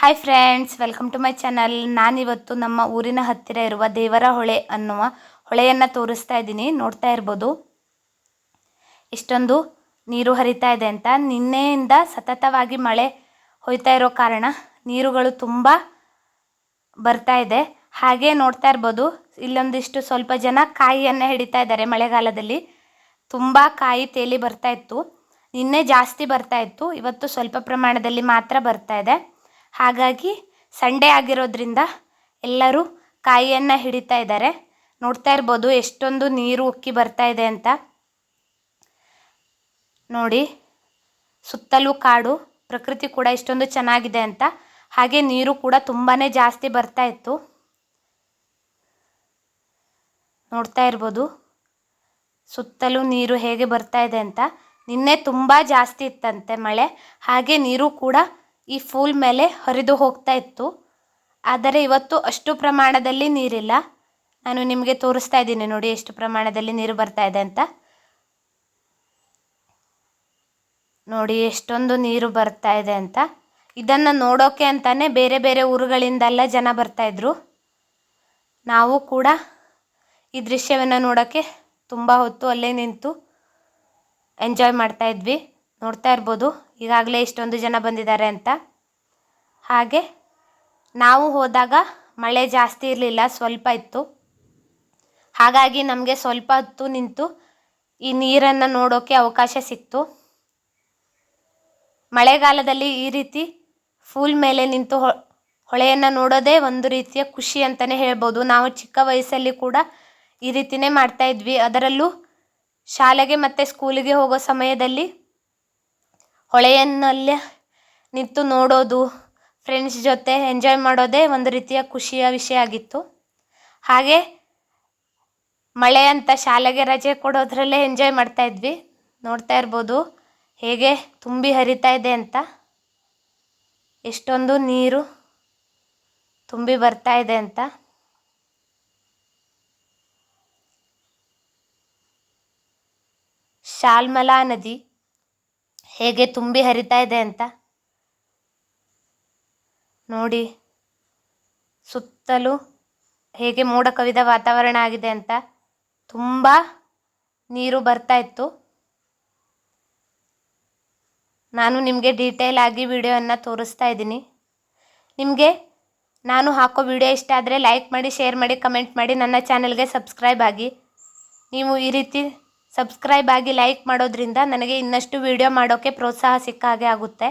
Hi friends, welcome to my channel. ನಾನಿವತ್ತು ನಮ್ಮ ಊರಿನ ಹತ್ತಿರ ಇರುವ ದೇವರ ಹೊಳೆ ಅನ್ನುವ ಹೊಳೆಯನ್ನು ತೋರಿಸ್ತಾ ಇದ್ದೀನಿ. ನೋಡ್ತಾ ಇರ್ಬೋದು ಇಷ್ಟೊಂದು ನೀರು ಹರಿತಾ ಇದೆ ಅಂತ. ನಿನ್ನೆಯಿಂದ ಸತತವಾಗಿ ಮಳೆ ಹೋಯ್ತಾ ಇರೋ ಕಾರಣ ನೀರುಗಳು ತುಂಬ ಬರ್ತಾ ಇದೆ. ಹಾಗೆ ನೋಡ್ತಾ ಇರ್ಬೋದು ಇಲ್ಲೊಂದಿಷ್ಟು ಸ್ವಲ್ಪ ಜನ ಕಾಯಿಯನ್ನು ಹಿಡಿತಾ ಇದ್ದಾರೆ. ಮಳೆಗಾಲದಲ್ಲಿ ತುಂಬ ಕಾಯಿ ತೇಲಿ ಬರ್ತಾ ಇತ್ತು. ನಿನ್ನೆ ಜಾಸ್ತಿ ಬರ್ತಾ ಇತ್ತು, ಇವತ್ತು ಸ್ವಲ್ಪ ಪ್ರಮಾಣದಲ್ಲಿ ಮಾತ್ರ ಬರ್ತಾ ಇದೆ. ಹಾಗಾಗಿ ಸಂಡೇ ಆಗಿರೋದ್ರಿಂದ ಎಲ್ಲರೂ ಕಾಯಿಯನ್ನು ಹಿಡಿತಾ ಇದ್ದಾರೆ. ನೋಡ್ತಾ ಇರ್ಬೋದು ಎಷ್ಟೊಂದು ನೀರು ಉಕ್ಕಿ ಬರ್ತಾ ಇದೆ ಅಂತ. ನೋಡಿ, ಸುತ್ತಲೂ ಕಾಡು, ಪ್ರಕೃತಿ ಕೂಡ ಇಷ್ಟೊಂದು ಚೆನ್ನಾಗಿದೆ ಅಂತ. ಹಾಗೆ ನೀರು ಕೂಡ ತುಂಬಾ ಜಾಸ್ತಿ ಬರ್ತಾ ಇತ್ತು. ನೋಡ್ತಾ ಇರ್ಬೋದು ಸುತ್ತಲೂ ನೀರು ಹೇಗೆ ಬರ್ತಾ ಇದೆ ಅಂತ. ನಿನ್ನೆ ತುಂಬ ಜಾಸ್ತಿ ಇತ್ತಂತೆ ಮಳೆ. ಹಾಗೆ ನೀರು ಕೂಡ ಈ ಫೂಲ್ ಮೇಲೆ ಹರಿದು ಹೋಗ್ತಾ ಇತ್ತು. ಆದರೆ ಇವತ್ತು ಅಷ್ಟು ಪ್ರಮಾಣದಲ್ಲಿ ನೀರಿಲ್ಲ. ನಾನು ನಿಮಗೆ ತೋರಿಸ್ತಾ ಇದ್ದೀನಿ ನೋಡಿ ಎಷ್ಟು ಪ್ರಮಾಣದಲ್ಲಿ ನೀರು ಬರ್ತಾ ಇದೆ ಅಂತ. ನೋಡಿ ಎಷ್ಟೊಂದು ನೀರು ಬರ್ತಾ ಇದೆ ಅಂತ. ಇದನ್ನು ನೋಡೋಕೆ ಅಂತಾನೆ ಬೇರೆ ಬೇರೆ ಊರುಗಳಿಂದೆಲ್ಲ ಜನ ಬರ್ತಾ ಇದ್ರು. ನಾವು ಕೂಡ ಈ ದೃಶ್ಯವನ್ನು ನೋಡೋಕ್ಕೆ ತುಂಬ ಹೊತ್ತು ಅಲ್ಲೇ ನಿಂತು ಎಂಜಾಯ್ ಮಾಡ್ತಾ ಇದ್ವಿ. ನೋಡ್ತಾ ಇರ್ಬೋದು ಈಗಾಗಲೇ ಇಷ್ಟೊಂದು ಜನ ಬಂದಿದ್ದಾರೆ ಅಂತ. ಹಾಗೆ ನಾವು ಹೋದಾಗ ಮಳೆ ಜಾಸ್ತಿ ಇರಲಿಲ್ಲ, ಸ್ವಲ್ಪ ಇತ್ತು. ಹಾಗಾಗಿ ನಮಗೆ ಸ್ವಲ್ಪ ಹೊತ್ತು ನಿಂತು ಈ ನೀರನ್ನು ನೋಡೋಕ್ಕೆ ಅವಕಾಶ ಸಿಕ್ತು. ಮಳೆಗಾಲದಲ್ಲಿ ಈ ರೀತಿ ಫೂಲ್ ಮೇಲೆ ನಿಂತು ಹೊಳೆಯನ್ನು ನೋಡೋದೇ ಒಂದು ರೀತಿಯ ಖುಷಿ ಅಂತಲೇ ಹೇಳ್ಬೋದು. ನಾವು ಚಿಕ್ಕ ವಯಸ್ಸಲ್ಲಿ ಕೂಡ ಈ ರೀತಿಯೇ ಮಾಡ್ತಾ ಇದ್ವಿ. ಅದರಲ್ಲೂ ಶಾಲೆಗೆ ಮತ್ತು ಸ್ಕೂಲಿಗೆ ಹೋಗೋ ಸಮಯದಲ್ಲಿ ಹೊಳೆಯನ್ನಲ್ಲೇ ನಿಂತು ನೋಡೋದು, ಫ್ರೆಂಡ್ಸ್ ಜೊತೆ ಎಂಜಾಯ್ ಮಾಡೋದೇ ಒಂದು ರೀತಿಯ ಖುಷಿಯ ವಿಷಯ ಆಗಿತ್ತು. ಹಾಗೆ ಮಳೆ ಅಂತ ಶಾಲೆಗೆ ರಜೆ ಕೊಡೋದ್ರಲ್ಲೇ ಎಂಜಾಯ್ ಮಾಡ್ತಾ ಇದ್ವಿ. ನೋಡ್ತಾ ಇರ್ಬೋದು ಹೇಗೆ ತುಂಬಿ ಹರಿತಾ ಇದೆ ಅಂತ. ಎಷ್ಟೊಂದು ನೀರು ತುಂಬಿ ಬರ್ತಾ ಇದೆ ಅಂತ. ಶಾಲ್ಮಲಾ ನದಿ ಹೇಗೆ ತುಂಬಿ ಹರಿತಾ ಇದೆ ಅಂತ ನೋಡಿ. ಸುತ್ತಲೂ ಹೇಗೆ ಮೋಡ ಕವಿದ ವಾತಾವರಣ ಆಗಿದೆ ಅಂತ. ತುಂಬ ನೀರು ಬರ್ತಾ ಇತ್ತು. ನಾನು ನಿಮಗೆ ಡೀಟೇಲ್ ಆಗಿ ವಿಡಿಯೋವನ್ನು ತೋರಿಸ್ತಾ ಇದ್ದೀನಿ. ನಿಮಗೆ ನಾನು ಹಾಕೋ ವಿಡಿಯೋ ಇಷ್ಟ ಆದರೆ ಲೈಕ್ ಮಾಡಿ, ಶೇರ್ ಮಾಡಿ, ಕಮೆಂಟ್ ಮಾಡಿ, ನನ್ನ ಚಾನಲ್ಗೆ ಸಬ್ಸ್ಕ್ರೈಬ್ ಆಗಿ. ನೀವು ಈ ರೀತಿ ಸಬ್ಸ್ಕ್ರೈಬ್ ಆಗಿ ಲೈಕ್ ಮಾಡೋದ್ರಿಂದ ನನಗೆ ಇನ್ನಷ್ಟು ವಿಡಿಯೋ ಮಾಡೋಕ್ಕೆ ಪ್ರೋತ್ಸಾಹ ಸಿಕ್ಕ ಹಾಗೆ ಆಗುತ್ತೆ.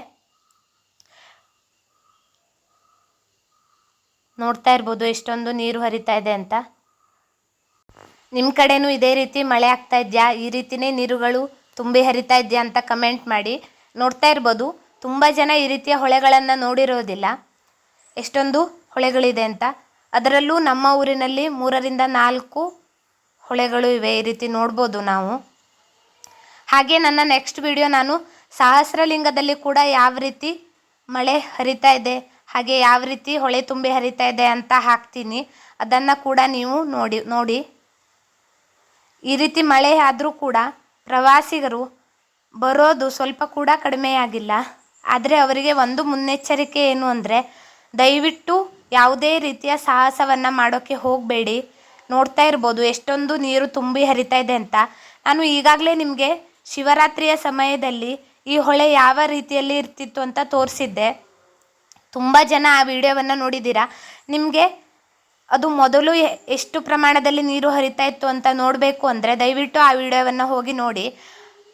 ನೋಡ್ತಾ ಇರ್ಬೋದು ಎಷ್ಟೊಂದು ನೀರು ಹರಿತಾ ಇದೆ ಅಂತ. ನಿಮ್ಮ ಕಡೆನೂ ಇದೇ ರೀತಿ ಮಳೆ ಆಗ್ತಾ ಇದೆಯಾ, ಈ ರೀತಿಯೇ ನೀರುಗಳು ತುಂಬಿ ಹರಿತಾ ಇದೆಯಾ ಅಂತ ಕಮೆಂಟ್ ಮಾಡಿ. ನೋಡ್ತಾ ಇರ್ಬೋದು ತುಂಬ ಜನ ಈ ರೀತಿಯ ಹೊಳೆಗಳನ್ನು ನೋಡಿರೋದಿಲ್ಲ, ಎಷ್ಟೊಂದು ಹೊಳೆಗಳಿದೆ ಅಂತ. ಅದರಲ್ಲೂ ನಮ್ಮ ಊರಿನಲ್ಲಿ 3ರಿಂದ 4 ಹೊಳೆಗಳು ಇವೆ. ಈ ರೀತಿ ನೋಡ್ಬೋದು ನಾವು. ಹಾಗೆ ನನ್ನ ನೆಕ್ಸ್ಟ್ ವಿಡಿಯೋ ನಾನು ಸಹಸ್ರಲಿಂಗದಲ್ಲಿ ಕೂಡ ಯಾವ ರೀತಿ ಮಳೆ ಹರಿತಾ ಇದೆ, ಹಾಗೆ ಯಾವ ರೀತಿ ಹೊಳೆ ತುಂಬಿ ಹರಿತಾ ಇದೆ ಅಂತ ಹಾಕ್ತೀನಿ. ಅದನ್ನು ಕೂಡ ನೀವು ನೋಡಿ. ಈ ರೀತಿ ಮಳೆ ಆದರೂ ಕೂಡ ಪ್ರವಾಸಿಗರು ಬರೋದು ಸ್ವಲ್ಪ ಕೂಡ ಕಡಿಮೆಯಾಗಿಲ್ಲ. ಆದರೆ ಅವರಿಗೆ ಒಂದು ಮುನ್ನೆಚ್ಚರಿಕೆ ಏನು ಅಂದರೆ, ದಯವಿಟ್ಟು ಯಾವುದೇ ರೀತಿಯ ಸಾಹಸವನ್ನು ಮಾಡೋಕ್ಕೆ ಹೋಗಬೇಡಿ. ನೋಡ್ತಾ ಇರ್ಬೋದು ಎಷ್ಟೊಂದು ನೀರು ತುಂಬಿ ಹರಿತಾ ಇದೆ ಅಂತ. ನಾನು ಈಗಾಗಲೇ ನಿಮಗೆ ಶಿವರಾತ್ರಿಯ ಸಮಯದಲ್ಲಿ ಈ ಹೊಳೆ ಯಾವ ರೀತಿಯಲ್ಲಿ ಇರ್ತಿತ್ತು ಅಂತ ತೋರಿಸಿದ್ದೆ. ತುಂಬ ಜನ ಆ ವಿಡಿಯೋವನ್ನು ನೋಡಿದ್ದೀರಾ. ನಿಮಗೆ ಅದು ಮೊದಲು ಎಷ್ಟು ಪ್ರಮಾಣದಲ್ಲಿ ನೀರು ಹರಿತಾ ಇತ್ತು ಅಂತ ನೋಡಬೇಕು ಅಂದರೆ ದಯವಿಟ್ಟು ಆ ವಿಡಿಯೋವನ್ನು ಹೋಗಿ ನೋಡಿ.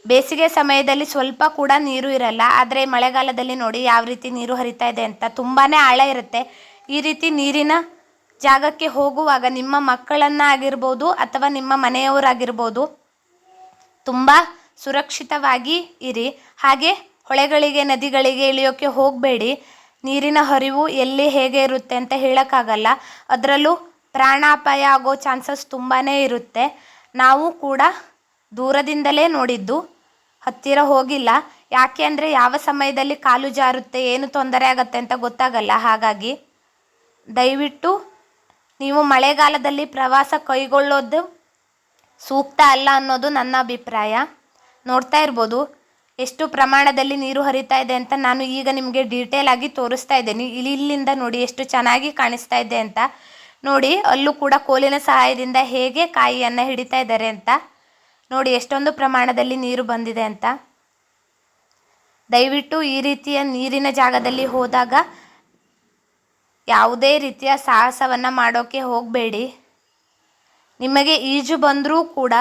ಬೇಸಿಗೆ ಸಮಯದಲ್ಲಿ ಸ್ವಲ್ಪ ಕೂಡ ನೀರು ಇರಲ್ಲ, ಆದರೆ ಮಳೆಗಾಲದಲ್ಲಿ ನೋಡಿ ಯಾವ ರೀತಿ ನೀರು ಹರಿತಾ ಇದೆ ಅಂತ. ತುಂಬಾ ಆಳ ಇರುತ್ತೆ. ಈ ರೀತಿ ನೀರಿನ ಜಾಗಕ್ಕೆ ಹೋಗುವಾಗ ನಿಮ್ಮ ಮಕ್ಕಳನ್ನು ಆಗಿರ್ಬೋದು ಅಥವಾ ನಿಮ್ಮ ಮನೆಯವರಾಗಿರ್ಬೋದು ತುಂಬ ಸುರಕ್ಷಿತವಾಗಿ ಇರಿ. ಹಾಗೆ ಹೊಳೆಗಳಿಗೆ, ನದಿಗಳಿಗೆ ಇಳಿಯೋಕ್ಕೆ ಹೋಗಬೇಡಿ. ನೀರಿನ ಹರಿವು ಎಲ್ಲಿ ಹೇಗೆ ಇರುತ್ತೆ ಅಂತ ಹೇಳೋಕ್ಕಾಗಲ್ಲ. ಅದರಲ್ಲೂ ಪ್ರಾಣಾಪಾಯ ಆಗೋ ಚಾನ್ಸಸ್ ತುಂಬಾ ಇರುತ್ತೆ. ನಾವು ಕೂಡ ದೂರದಿಂದಲೇ ನೋಡಿದ್ದು, ಹತ್ತಿರ ಹೋಗಿಲ್ಲ. ಯಾಕೆ ಅಂದರೆ ಯಾವ ಸಮಯದಲ್ಲಿ ಕಾಲು ಜಾರುತ್ತೆ, ಏನು ತೊಂದರೆ ಆಗುತ್ತೆ ಅಂತ ಗೊತ್ತಾಗಲ್ಲ. ಹಾಗಾಗಿ ದಯವಿಟ್ಟು ನೀವು ಮಳೆಗಾಲದಲ್ಲಿ ಪ್ರವಾಸ ಕೈಗೊಳ್ಳೋದು ಸೂಕ್ತ ಅಲ್ಲ ಅನ್ನೋದು ನನ್ನ ಅಭಿಪ್ರಾಯ. ನೋಡ್ತಾ ಇರ್ಬೋದು ಎಷ್ಟು ಪ್ರಮಾಣದಲ್ಲಿ ನೀರು ಹರಿತಾ ಇದೆ ಅಂತ ನಾನು ಈಗ ನಿಮಗೆ ಡೀಟೇಲ್ ಆಗಿ ತೋರಿಸ್ತಾ ಇದ್ದೇನೆ. ಇಲ್ಲಿಂದ ನೋಡಿ ಎಷ್ಟು ಚೆನ್ನಾಗಿ ಕಾಣಿಸ್ತಾ ಇದೆ ಅಂತ. ನೋಡಿ ಅಲ್ಲೂ ಕೂಡ ಕೋಲಿನ ಸಹಾಯದಿಂದ ಹೇಗೆ ಕಾಯಿಯನ್ನು ಹಿಡಿತಾ ಇದ್ದಾರೆ ಅಂತ. ನೋಡಿ ಎಷ್ಟೊಂದು ಪ್ರಮಾಣದಲ್ಲಿ ನೀರು ಬಂದಿದೆ ಅಂತ. ದಯವಿಟ್ಟು ಈ ರೀತಿಯ ನೀರಿನ ಜಾಗದಲ್ಲಿ ಹೋದಾಗ ಯಾವುದೇ ರೀತಿಯ ಸಾಹಸವನ್ನು ಮಾಡೋಕ್ಕೆ ಹೋಗಬೇಡಿ. ನಿಮಗೆ ಈಜು ಬಂದರೂ ಕೂಡ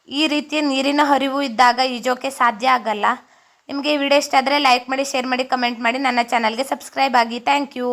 ಈ ರೀತಿಯ ನೀರಿನ ಹರಿವು ಇದ್ದಾಗ ಈಜೋಕ್ಕೆ ಸಾಧ್ಯ ಆಗಲ್ಲ. ನಿಮಗೆ ಈ ವಿಡಿಯೋ ಇಷ್ಟ ಆದರೆ ಲೈಕ್ ಮಾಡಿ, ಶೇರ್ ಮಾಡಿ, ಕಮೆಂಟ್ ಮಾಡಿ, ನನ್ನ ಚಾನಲ್ಗೆ ಸಬ್ಸ್ಕ್ರೈಬ್ ಆಗಿ. Thank you.